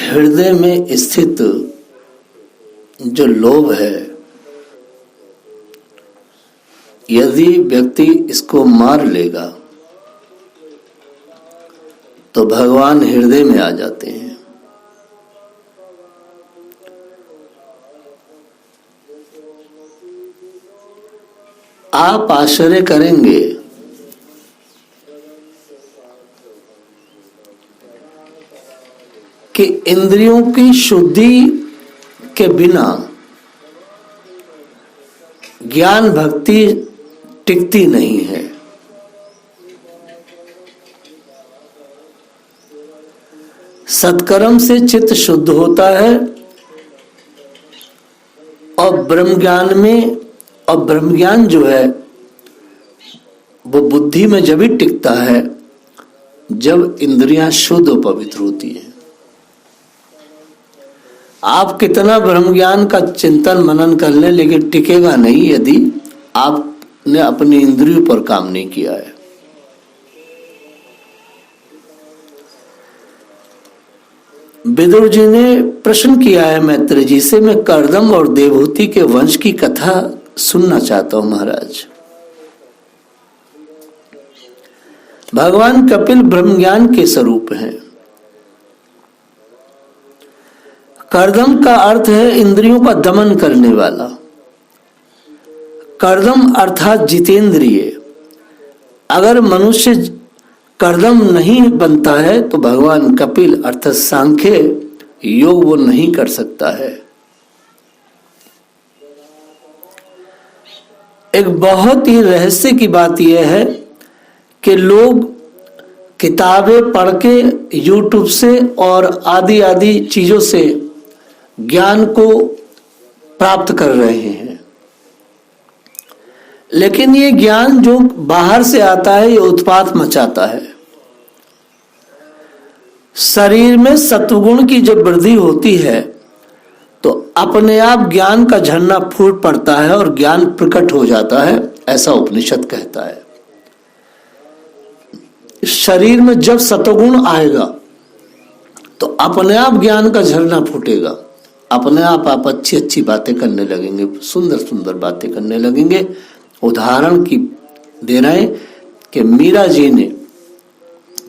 हृदय में स्थित जो लोभ है, यदि व्यक्ति इसको मार लेगा तो भगवान हृदय में आ जाते हैं। आप आश्चर्य करेंगे कि इंद्रियों की शुद्धि के बिना ज्ञान भक्ति टिकती नहीं है। सत्कर्म से चित्त शुद्ध होता है और ब्रह्म ज्ञान जो है वो बुद्धि में जब ही टिकता है जब इंद्रियां शुद्ध और पवित्र होती हैं। आप कितना ब्रह्म ज्ञान का चिंतन मनन कर लें, लेकिन टिकेगा नहीं यदि आपने अपनी इंद्रियों पर काम नहीं किया है। विदुर जी ने प्रश्न किया है मैत्रेय जी से, मैं कर्दम और देवहूति के वंश की कथा सुनना चाहता हूं महाराज। भगवान कपिल ब्रह्म ज्ञान के स्वरूप हैं। कर्दम का अर्थ है इंद्रियों का दमन करने वाला। कर्दम अर्थात जितेंद्रिय। अगर मनुष्य कर्दम नहीं बनता है तो भगवान कपिल अर्थात सांख्य योग वो नहीं कर सकता है। एक बहुत ही रहस्य की बात यह है कि लोग किताबें पढ़ के यूट्यूब से और आदि आदि चीजों से ज्ञान को प्राप्त कर रहे हैं, लेकिन ये ज्ञान जो बाहर से आता है ये उत्पात मचाता है। शरीर में सत्वगुण की जब वृद्धि होती है तो अपने आप ज्ञान का झरना फूट पड़ता है और ज्ञान प्रकट हो जाता है, ऐसा उपनिषद कहता है। शरीर में जब सत्वगुण आएगा तो अपने आप ज्ञान का झरना फूटेगा। अपने आप अच्छी अच्छी बातें करने लगेंगे, सुंदर सुंदर बातें करने लगेंगे। उदाहरण की दे रहे हैं कि मीरा जी ने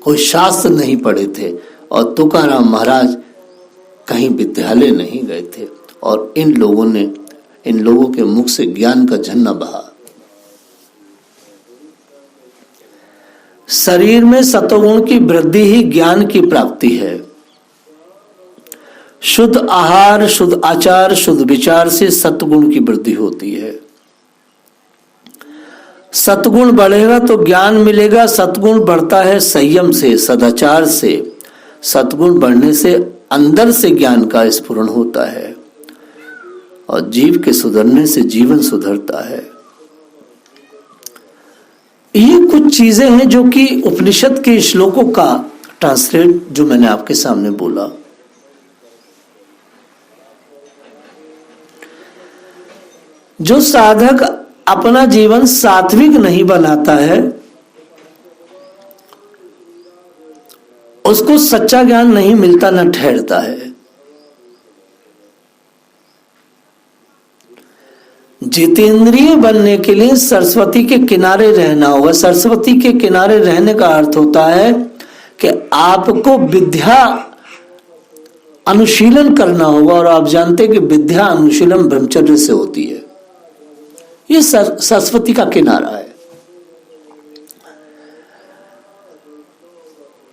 कोई शास्त्र नहीं पढ़े थे और तुकाराम महाराज कहीं विद्यालय नहीं गए थे और इन लोगों के मुख से ज्ञान का झरना बहा। शरीर में सत्वगुण की वृद्धि ही ज्ञान की प्राप्ति है। शुद्ध आहार, शुद्ध आचार, शुद्ध विचार से सत्वगुण की वृद्धि होती है। सत्गुण बढ़ेगा तो ज्ञान मिलेगा। सत्गुण बढ़ता है संयम से, सदाचार से। सत्गुण बढ़ने से अंदर से ज्ञान का स्फुरण होता है और जीव के सुधरने से जीवन सुधरता है। ये कुछ चीजें हैं जो कि उपनिषद के श्लोकों का ट्रांसलेट जो मैंने आपके सामने बोला। जो साधक अपना जीवन सात्विक नहीं बनाता है उसको सच्चा ज्ञान नहीं मिलता, न ठहरता है। जितेंद्रिय बनने के लिए सरस्वती के किनारे रहना होगा। सरस्वती के किनारे रहने का अर्थ होता है कि आपको विद्या अनुशीलन करना होगा और आप जानते हैं कि विद्या अनुशीलन ब्रह्मचर्य से होती है। ये सरस्वती का किनारा है।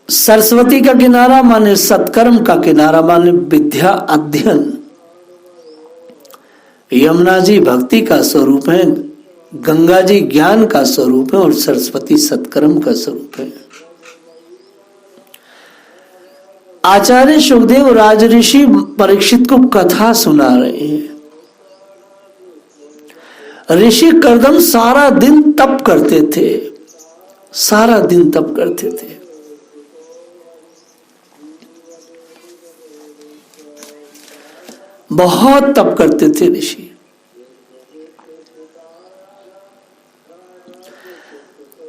सरस्वती का किनारा माने सत्कर्म का किनारा माने विद्या अध्ययन। यमुना जी भक्ति का स्वरूप है, गंगा जी ज्ञान का स्वरूप है और सरस्वती सत्कर्म का स्वरूप है। आचार्य सुखदेव राजऋषि परीक्षित को कथा सुना रहे हैं। ऋषि कर्दम सारा दिन तप करते थे, सारा दिन तप करते थे। बहुत तप करते थे ऋषि।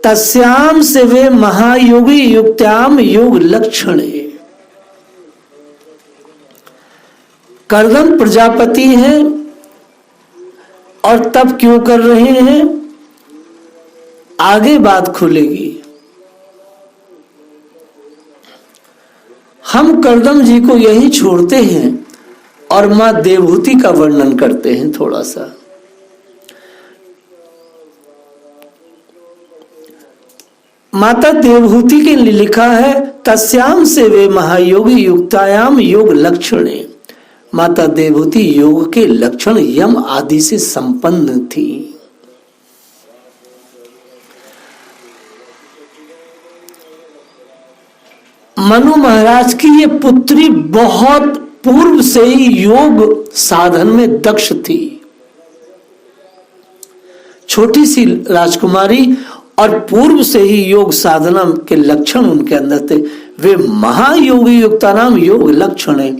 तस्याम से वे महायोगी युक्त्याम योग लक्षण। कर्दम प्रजापति हैं और तब क्यों कर रहे हैं, आगे बात खुलेगी। हम कर्दम जी को यही छोड़ते हैं और मां देवहूति का वर्णन करते हैं थोड़ा सा। माता देवहूति के लिए लिखा है, तस्याम से वे महायोगी युक्तायाम योग लक्षणे। माता देवहूति योग के लक्षण यम आदि से संपन्न थी। मनु महाराज की ये पुत्री बहुत पूर्व से ही योग साधन में दक्ष थी। छोटी सी राजकुमारी और पूर्व से ही योग साधना के लक्षण उनके अंदर थे। वे महायोगी युक्ता नाम योग लक्षण है।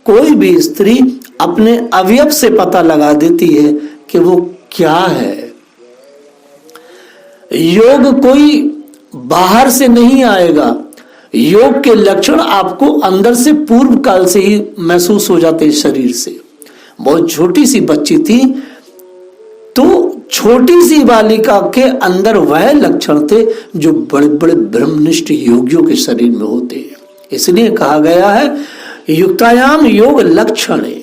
कोई भी स्त्री अपने अवयव से पता लगा देती है कि वो क्या है। योग कोई बाहर से नहीं आएगा, योग के लक्षण आपको अंदर से पूर्व काल से ही महसूस हो जाते हैं शरीर से। बहुत छोटी सी बच्ची थी तो छोटी सी बालिका के अंदर वह लक्षण थे जो बड़े बड़े ब्रह्मनिष्ठ योगियों के शरीर में होते हैं। इसलिए कहा गया है युक्तायाम योग लक्षण है।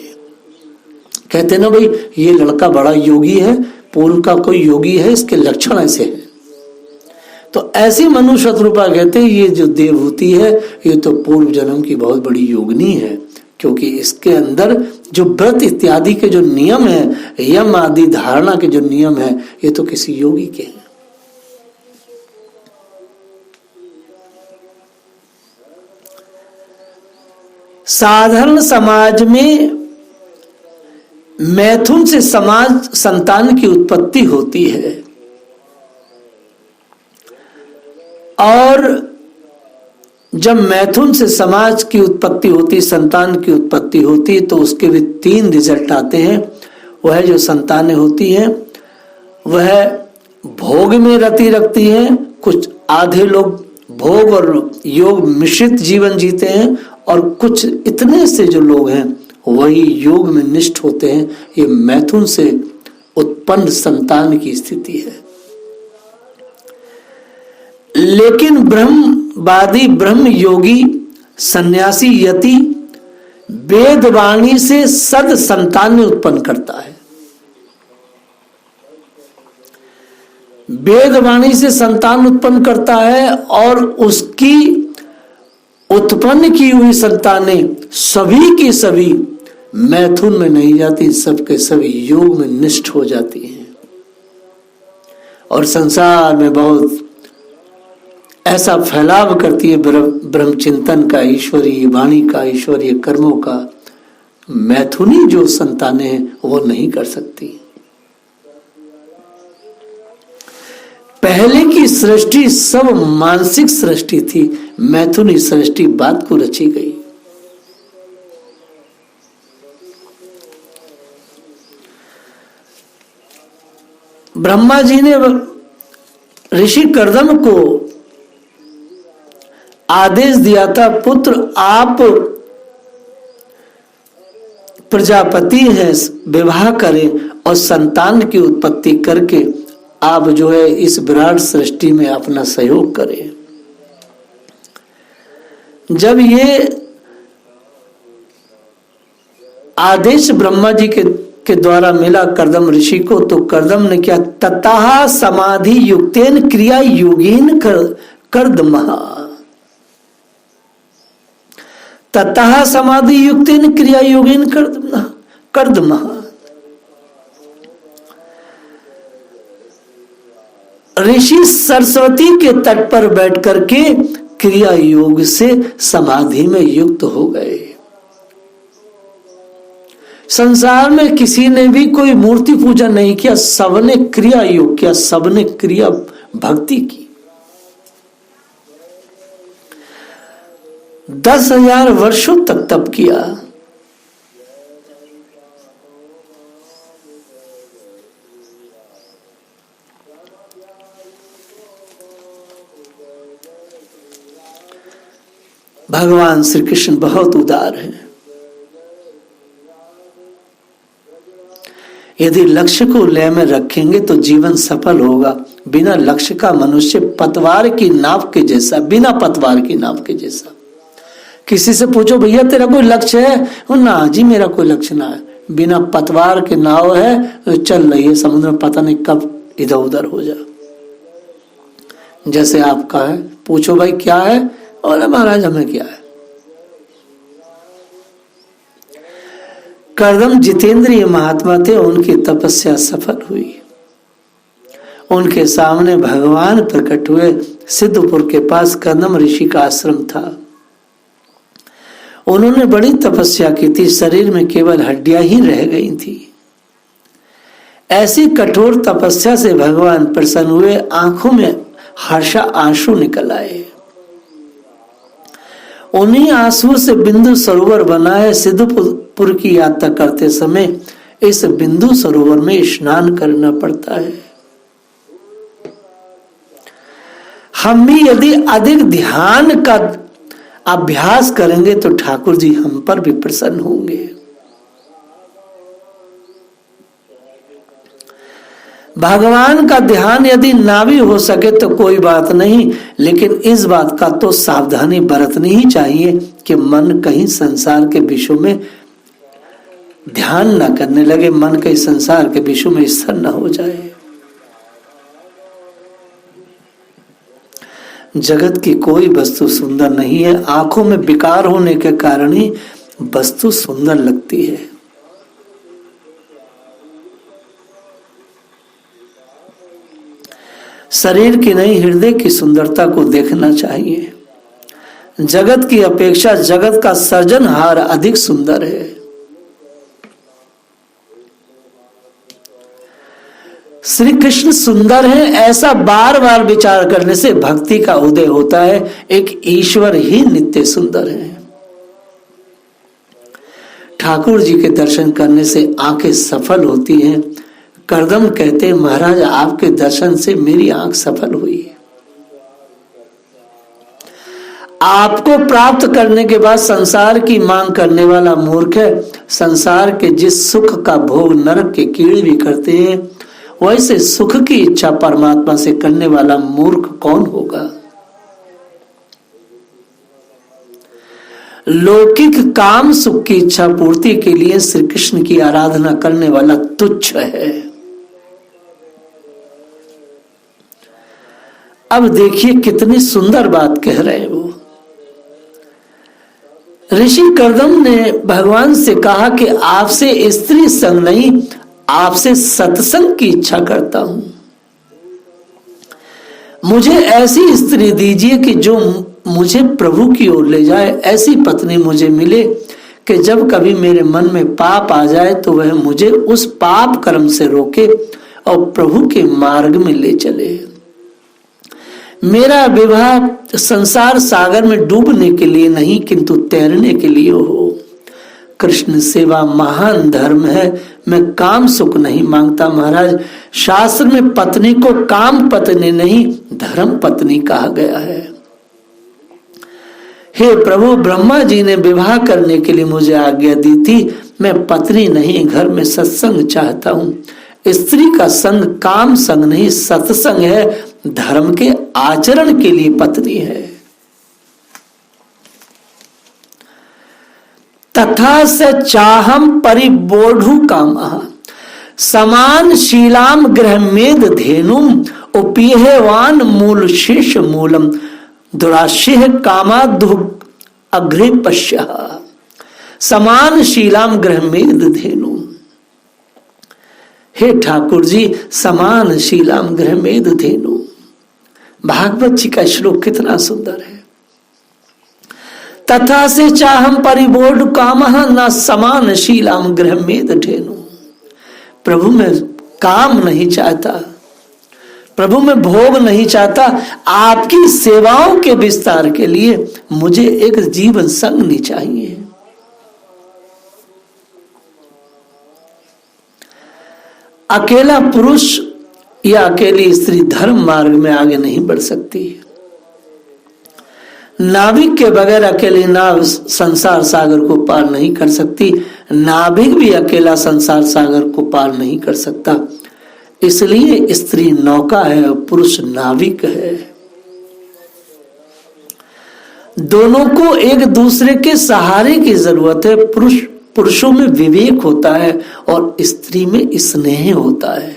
कहते ना भाई ये लड़का बड़ा योगी है, पूर्व का कोई योगी है, इसके लक्षण ऐसे हैं। तो ऐसी मनु शत्रुपा कहते हैं ये जो देवहूति है ये तो पूर्व जन्म की बहुत बड़ी योगिनी है, क्योंकि इसके अंदर जो व्रत इत्यादि के जो नियम है, यम आदि धारणा के जो नियम है, ये तो किसी योगी के हैं। साधारण समाज में मैथुन से समाज संतान की उत्पत्ति होती है और जब मैथुन से समाज की उत्पत्ति होती, संतान की उत्पत्ति होती, तो उसके भी 3 रिजल्ट आते हैं। वह जो संतानें होती हैं वह भोग में रति रखती हैं। कुछ आधे लोग भोग और योग मिश्रित जीवन जीते हैं और कुछ इतने से जो लोग हैं वही योग में निष्ठ होते हैं। ये मैथुन से उत्पन्न संतान की स्थिति है। लेकिन ब्रह्मवादी ब्रह्म योगी सन्यासी यति वेदवाणी से सद संतान उत्पन्न करता है। वेदवाणी से संतान उत्पन्न करता है और उसकी उत्पन्न की हुई संतानें सभी की सभी मैथुन में नहीं जाती, सबके सभी योग में निष्ठ हो जाती हैं और संसार में बहुत ऐसा फैलाव करती है ब्रह्म चिंतन का, ईश्वरीय वाणी का, ईश्वरीय कर्मों का। मैथुनी जो संतानें हैं वो नहीं कर सकती। पहले की सृष्टि सब मानसिक सृष्टि थी, मैथुनी सृष्टि बात को रची गई। ब्रह्मा जी ने ऋषि कर्दम को आदेश दिया था, पुत्र आप प्रजापति हैं, विवाह करें और संतान की उत्पत्ति करके आप जो है इस विराट सृष्टि में अपना सहयोग करें। जब ये आदेश ब्रह्मा जी के द्वारा मिला कर्दम ऋषि को, तो कर्दम ने क्या, ततः समाधि युक्तेन क्रिया योगीन कर्दमः। ततः समाधि युक्तेन क्रिया योगीन कर्दमः। ऋषि सरस्वती के तट पर बैठ करके क्रिया योग से समाधि में युक्त हो गए। संसार में किसी ने भी कोई मूर्ति पूजा नहीं किया, सबने क्रिया योग किया, सबने क्रिया भक्ति की। 10,000 वर्षों तक तप किया। भगवान श्री कृष्ण बहुत उदार हैं। यदि लक्ष्य को लय में रखेंगे तो जीवन सफल होगा। बिना लक्ष्य का मनुष्य पतवार की नाव के जैसा, बिना पतवार की नाव के जैसा। किसी से पूछो भैया तेरा कोई लक्ष्य है? ना जी मेरा कोई लक्ष्य ना है। बिना पतवार के नाव है तो चल रही है समुद्र में, पता नहीं कब इधर उधर हो जाए। जैसे आपका है, पूछो भाई क्या है, और महाराज हमें क्या है। कर्दम जितेंद्रिय महात्मा थे, उनकी तपस्या सफल हुई। उनके सामने भगवान प्रकट हुए। सिद्धपुर के पास कर्दम ऋषि का आश्रम था। उन्होंने बड़ी तपस्या की थी, शरीर में केवल हड्डियां ही रह गई थी। ऐसी कठोर तपस्या से भगवान प्रसन्न हुए, आंखों में हर्षा आंसू निकल आए। उन्हीं आंसू से बिंदु सरोवर बना है। सिद्धपुर की यात्रा करते समय इस बिंदु सरोवर में स्नान करना पड़ता है। हम भी यदि अधिक ध्यान का अभ्यास करेंगे तो ठाकुर जी हम पर भी प्रसन्न होंगे। भगवान का ध्यान यदि ना भी हो सके तो कोई बात नहीं, लेकिन इस बात का तो सावधानी बरतनी ही चाहिए कि मन कहीं संसार के विषयों में ध्यान ना करने लगे, मन कहीं संसार के विषयों में स्थिर न हो जाए। जगत की कोई वस्तु सुंदर नहीं है, आंखों में विकार होने के कारण ही वस्तु सुंदर लगती है। शरीर की नहीं, हृदय की सुंदरता को देखना चाहिए। जगत की अपेक्षा जगत का सृजनहार अधिक सुंदर है। श्री कृष्ण सुंदर है, ऐसा बार बार विचार करने से भक्ति का उदय होता है। एक ईश्वर ही नित्य सुंदर है। ठाकुर जी के दर्शन करने से आंखें सफल होती हैं। कर्दम कहते हैं महाराज आपके दर्शन से मेरी आंख सफल हुई। आपको प्राप्त करने के बाद संसार की मांग करने वाला मूर्ख है। संसार के जिस सुख का भोग नरक के कीड़े भी करते हैं, वैसे सुख की इच्छा परमात्मा से करने वाला मूर्ख कौन होगा। लौकिक काम सुख की इच्छा पूर्ति के लिए श्री कृष्ण की आराधना करने वाला तुच्छ है। अब देखिए कितनी सुंदर बात कह रहे हैं वो। ऋषि कर्दम ने भगवान से कहा कि आपसे स्त्री संग नहीं, आपसे सत्संग की इच्छा करता हूं। मुझे ऐसी स्त्री दीजिए कि जो मुझे प्रभु की ओर ले जाए। ऐसी पत्नी मुझे मिले कि जब कभी मेरे मन में पाप आ जाए तो वह मुझे उस पाप कर्म से रोके और प्रभु के मार्ग में ले चले। मेरा विवाह संसार सागर में डूबने के लिए नहीं, किंतु तैरने के लिए हो। कृष्ण सेवा महान धर्म है। मैं काम सुख नहीं मांगता महाराज। शास्त्र में पत्नी को काम पत्नी नहीं, धर्म पत्नी कहा गया है। हे प्रभु, ब्रह्मा जी ने विवाह करने के लिए मुझे आज्ञा दी थी। मैं पत्नी नहीं, घर में सत्संग चाहता हूं। स्त्री का संग काम संग नहीं, सत्संग है। धर्म के आचरण के लिए पत्नी है। तथा से चाहम परिबोधु कामः समान शीलाम गृहमेद धेनुम उपीहेवान मूल शेष मूलम दुराशिह कामाधु अग्रे पश्य समान शीलाम गृहमेद धेनुम। हे ठाकुर जी, समान शीलाम गृहमेद धेनु। भागवत जी का श्लोक कितना सुंदर है। तथा से चाहम परिबोध कामः न समान शीलाम गृहमेद धेनु। प्रभु में काम नहीं चाहता, प्रभु में भोग नहीं चाहता। आपकी सेवाओं के विस्तार के लिए मुझे एक जीवन संगनी चाहिए। अकेला पुरुष या अकेली स्त्री धर्म मार्ग में आगे नहीं बढ़ सकती। नाविक के बगैर अकेली नाव संसार सागर को पार नहीं कर सकती। नाभिक भी अकेला संसार सागर को पार नहीं कर सकता। इसलिए स्त्री नौका है और पुरुष नाविक है। दोनों को एक दूसरे के सहारे की जरूरत है। पुरुषों में विवेक होता है और स्त्री में स्नेह होता है।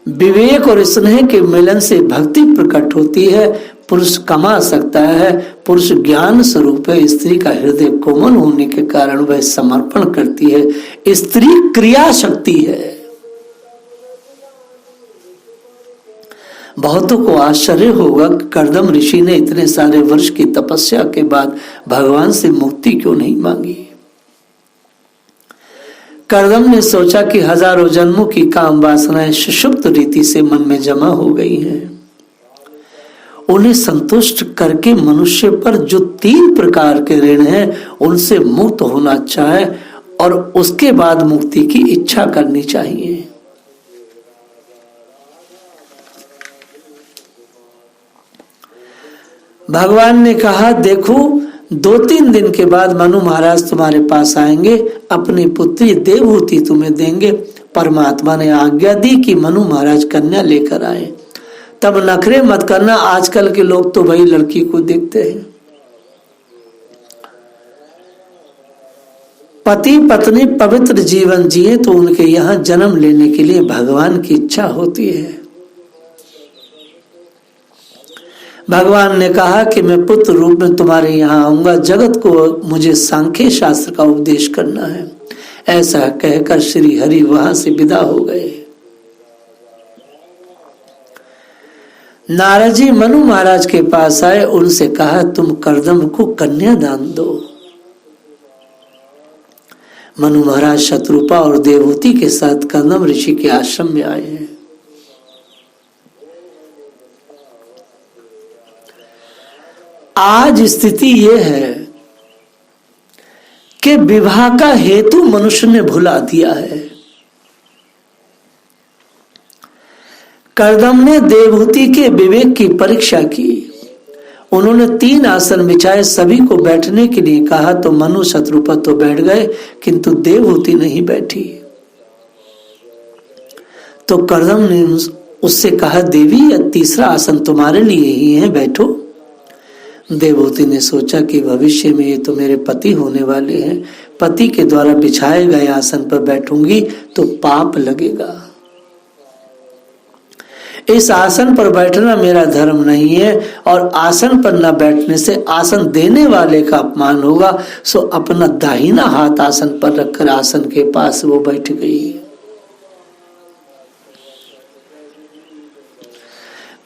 विवेक और स्नेह के मिलन से भक्ति प्रकट होती है। पुरुष कमा सकता है, पुरुष ज्ञान स्वरूप है। स्त्री का हृदय कोमल होने के कारण वह समर्पण करती है। स्त्री क्रिया शक्ति है। बहुतों को आश्चर्य होगा कि कर्दम ऋषि ने इतने सारे वर्ष की तपस्या के बाद भगवान से मुक्ति क्यों नहीं मांगी। कर्दम ने सोचा कि हजारों जन्मों की काम वासनाएं सुषुप्त रीति से मन में जमा हो गई हैं। उन्हें संतुष्ट करके मनुष्य पर जो 3 प्रकार के ऋण हैं उनसे मुक्त होना चाहे और उसके बाद मुक्ति की इच्छा करनी चाहिए। भगवान ने कहा, देखो 2-3 दिन के बाद मनु महाराज तुम्हारे पास आएंगे, अपनी पुत्री देवहूति तुम्हें देंगे। परमात्मा ने आज्ञा दी कि मनु महाराज कन्या लेकर आए। तब नखरे मत करना, आजकल के लोग तो वही लड़की को देखते हैं। पति पत्नी पवित्र जीवन जिए तो उनके यहाँ जन्म लेने के लिए भगवान की इच्छा होती है। भगवान ने कहा कि मैं पुत्र रूप में तुम्हारे यहाँ आऊंगा, जगत को मुझे सांख्य शास्त्र का उपदेश करना है। ऐसा कहकर श्री हरि वहां से विदा हो गए। नारद जी मनु महाराज के पास आए, उनसे कहा तुम कर्दम को कन्या दान दो। मनु महाराज शत्रुपा और देवहूति के साथ कर्दम ऋषि के आश्रम में आए हैं। आज स्थिति यह है कि विवाह का हेतु मनुष्य ने भुला दिया है। कर्दम ने देवहूति के विवेक की परीक्षा की। उन्होंने 3 आसन बिछाए, सभी को बैठने के लिए कहा तो मनु शत्रुपा तो बैठ गए, किंतु देवहूति नहीं बैठी। तो कर्दम ने उससे कहा, देवी यह 3रा आसन तुम्हारे लिए ही है, बैठो। देवहूति ने सोचा कि भविष्य में ये तो मेरे पति होने वाले हैं, पति के द्वारा बिछाए गए आसन पर बैठूंगी तो पाप लगेगा। इस आसन पर बैठना मेरा धर्म नहीं है और आसन पर न बैठने से आसन देने वाले का अपमान होगा। सो अपना दाहिना हाथ आसन पर रखकर आसन के पास वो बैठ गई।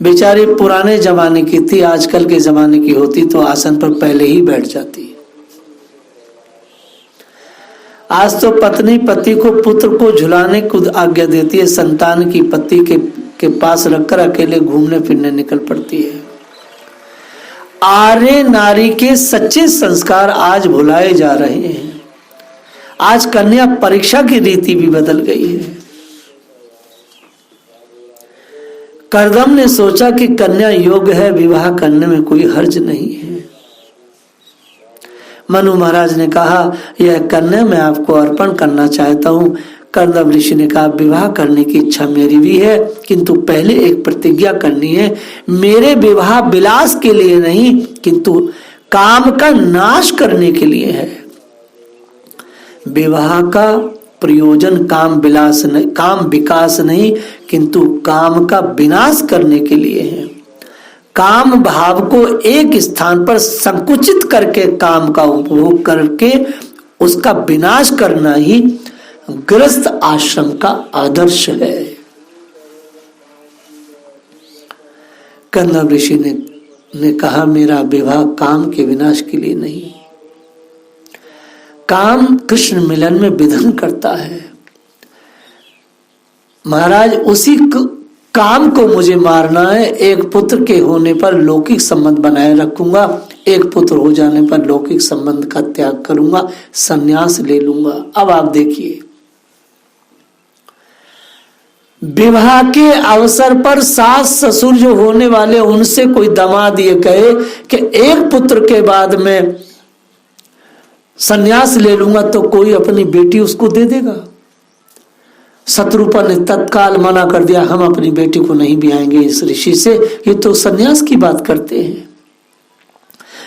बेचारी पुराने जमाने की थी, आजकल के जमाने की होती तो आसन पर पहले ही बैठ जाती। आज तो पत्नी पति को पुत्र को झुलाने को आज्ञा देती है, संतान की पति के पास रखकर अकेले घूमने फिरने निकल पड़ती है। आर्य नारी के सच्चे संस्कार आज भुलाए जा रहे हैं। आज कन्या परीक्षा की रीति भी बदल गई है। कर्दम ने सोचा कि कन्या योग्य है, विवाह करने में कोई हर्ज नहीं है। मनु महाराज ने कहा, यह कन्या मैं आपको अर्पण करना चाहता हूँ। कर्दम ऋषि ने कहा, विवाह करने की इच्छा मेरी भी है, किंतु पहले एक प्रतिज्ञा करनी है। मेरे विवाह विलास के लिए नहीं, किंतु काम का नाश करने के लिए है। विवाह का प्रयोजन काम विकास नहीं, किंतु काम का विनाश करने के लिए है। काम भाव को एक स्थान पर संकुचित करके काम का उपभोग करके उसका विनाश करना ही गृहस्थ आश्रम का आदर्श है। कर्दम ऋषि ने कहा, मेरा विवाह काम के विनाश के लिए नहीं। काम कृष्ण मिलन में विघ्न करता है। महाराज उसी काम को मुझे मारना है। एक पुत्र के होने पर लौकिक संबंध बनाए रखूंगा, एक पुत्र हो जाने पर लौकिक संबंध का त्याग करूंगा, संन्यास ले लूंगा। अब आप देखिए, विवाह के अवसर पर सास ससुर जो होने वाले उनसे कोई दामाद ये कहे कि एक पुत्र के बाद में सन्यास ले लूंगा तो कोई अपनी बेटी उसको दे देगा। शत्रुपा ने तत्काल मना कर दिया, हम अपनी बेटी को नहीं ब्याहेंगे इस ऋषि से, ये तो सन्यास की बात करते हैं।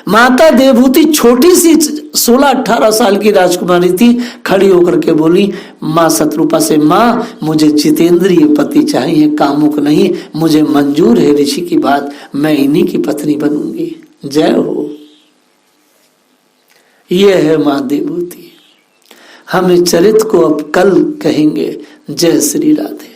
माता देवहूति छोटी सी 16-18 साल की राजकुमारी थी, खड़ी होकर के बोली माँ शत्रुपा से, माँ मुझे जितेंद्रिय पति चाहिए, कामुक नहीं, मुझे मंजूर है ऋषि की बात, मैं इन्हीं की पत्नी बनूंगी। जय हो। ये है माँ देवहूति। हम इस चरित्र को अब कल कहेंगे। जय श्री राधे।